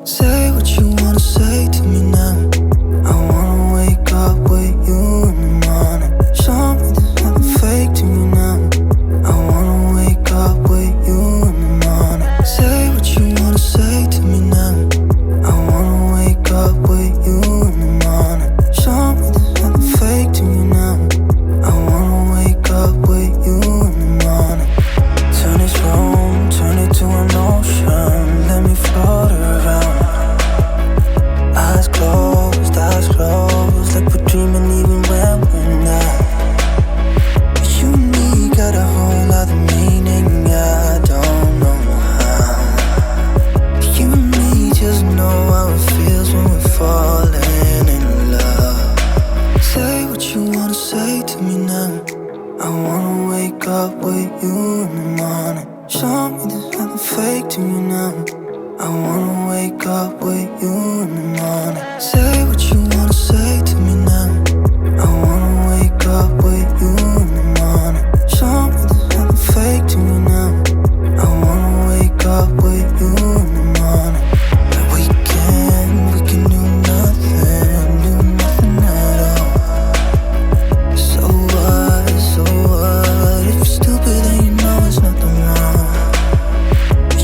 Say what you wanna say to me now. I wanna wake up with you in the morning. Show me there's nothing fake to me now. I wanna wake up with you in the morning. Say what you wanna say to me now. I wanna wake up with you in the morning. Show me there's nothing fake to me now. I wanna wake up with you in the morning. Turn this room, turn it to an ocean. Let me float around. Eyes closed, like we're dreaming even when we're not. You and me got a whole other meaning, I don't know how. You and me just know how it feels when we're falling in love. Say what you wanna say to me now. I wanna wake up with you in the morning. Show me there's nothing fake to me now. I wanna wake up with you in the morning. Say what you wanna say to me now. I wanna wake up with you in the morning. Show me there's nothing fake to me now. I wanna wake up with you in the morning. Like we can do nothing at all. So what, if you're stupid then you know there's nothing wrong.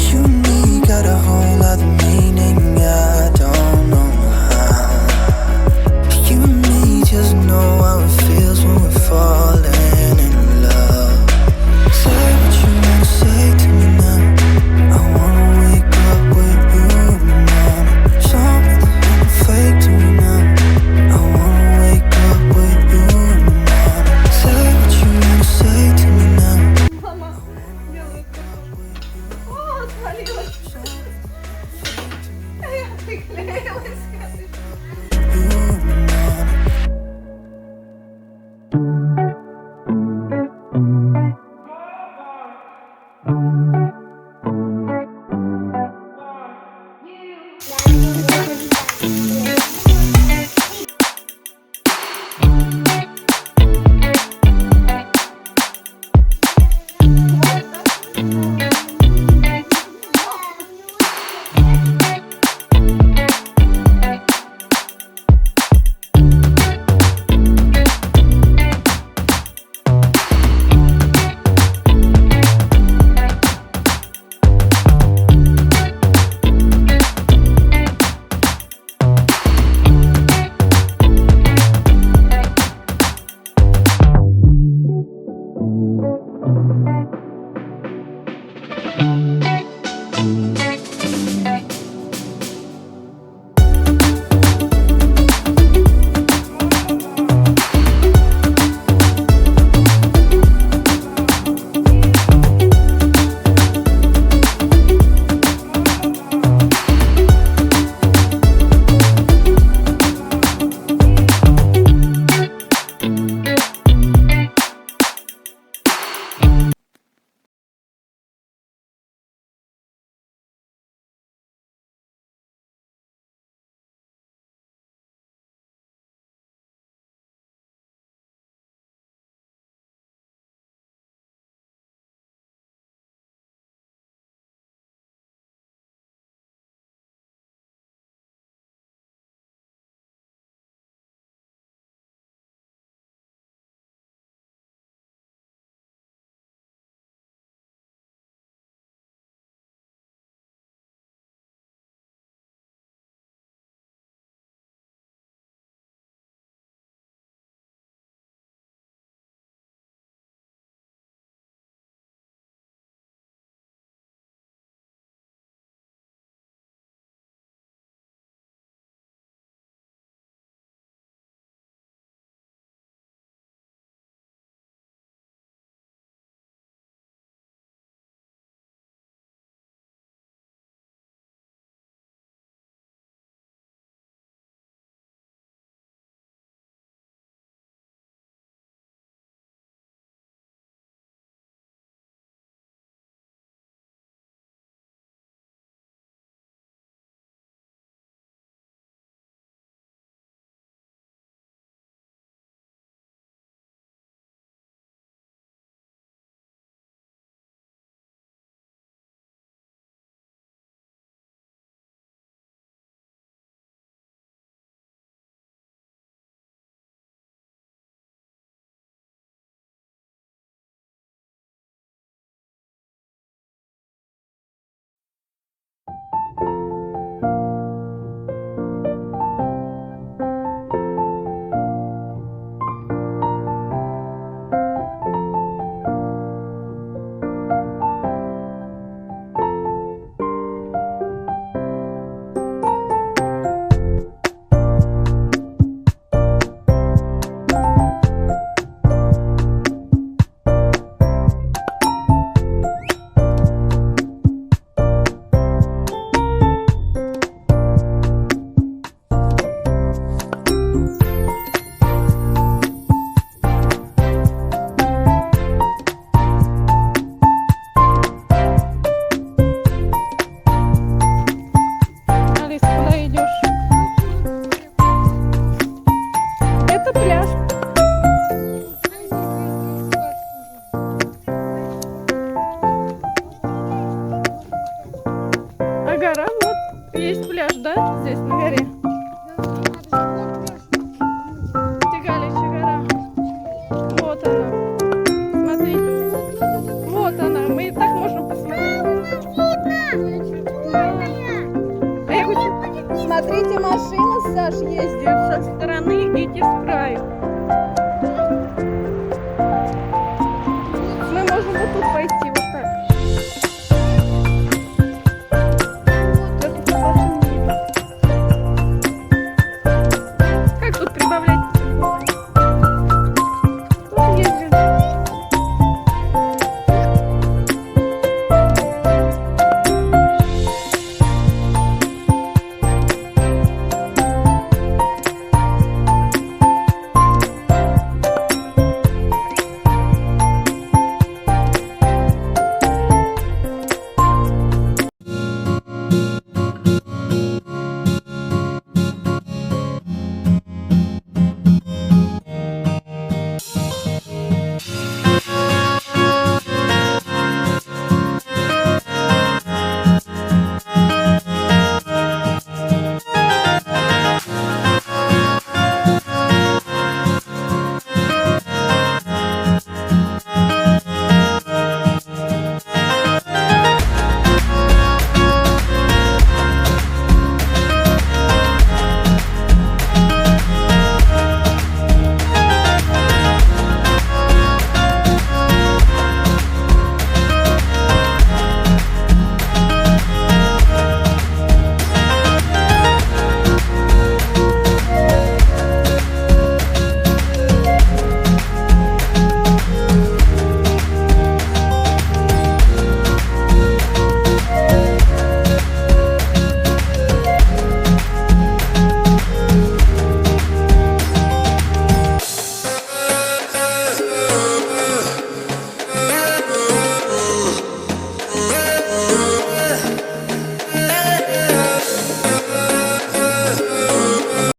You and me got a whole other meaning, I don't know how. You and me just know how it feels when we're falling in love. Say what you wanna say to me now. I wanna wake up with you in the morning. Show me there's nothing fake to me now. I wanna wake up with you in the morning. Say what you wanna say to me now. Мама делает картошку. О, свалилась. Я приклеилась. You in the morning. Есть пляж, да? Здесь на горе. Где Галичья гора? Вот она. Смотрите. Вот она. Мы и так можем посмотреть. А я хочу... Смотрите, машина, Саш, ездит со стороны, идите с краю.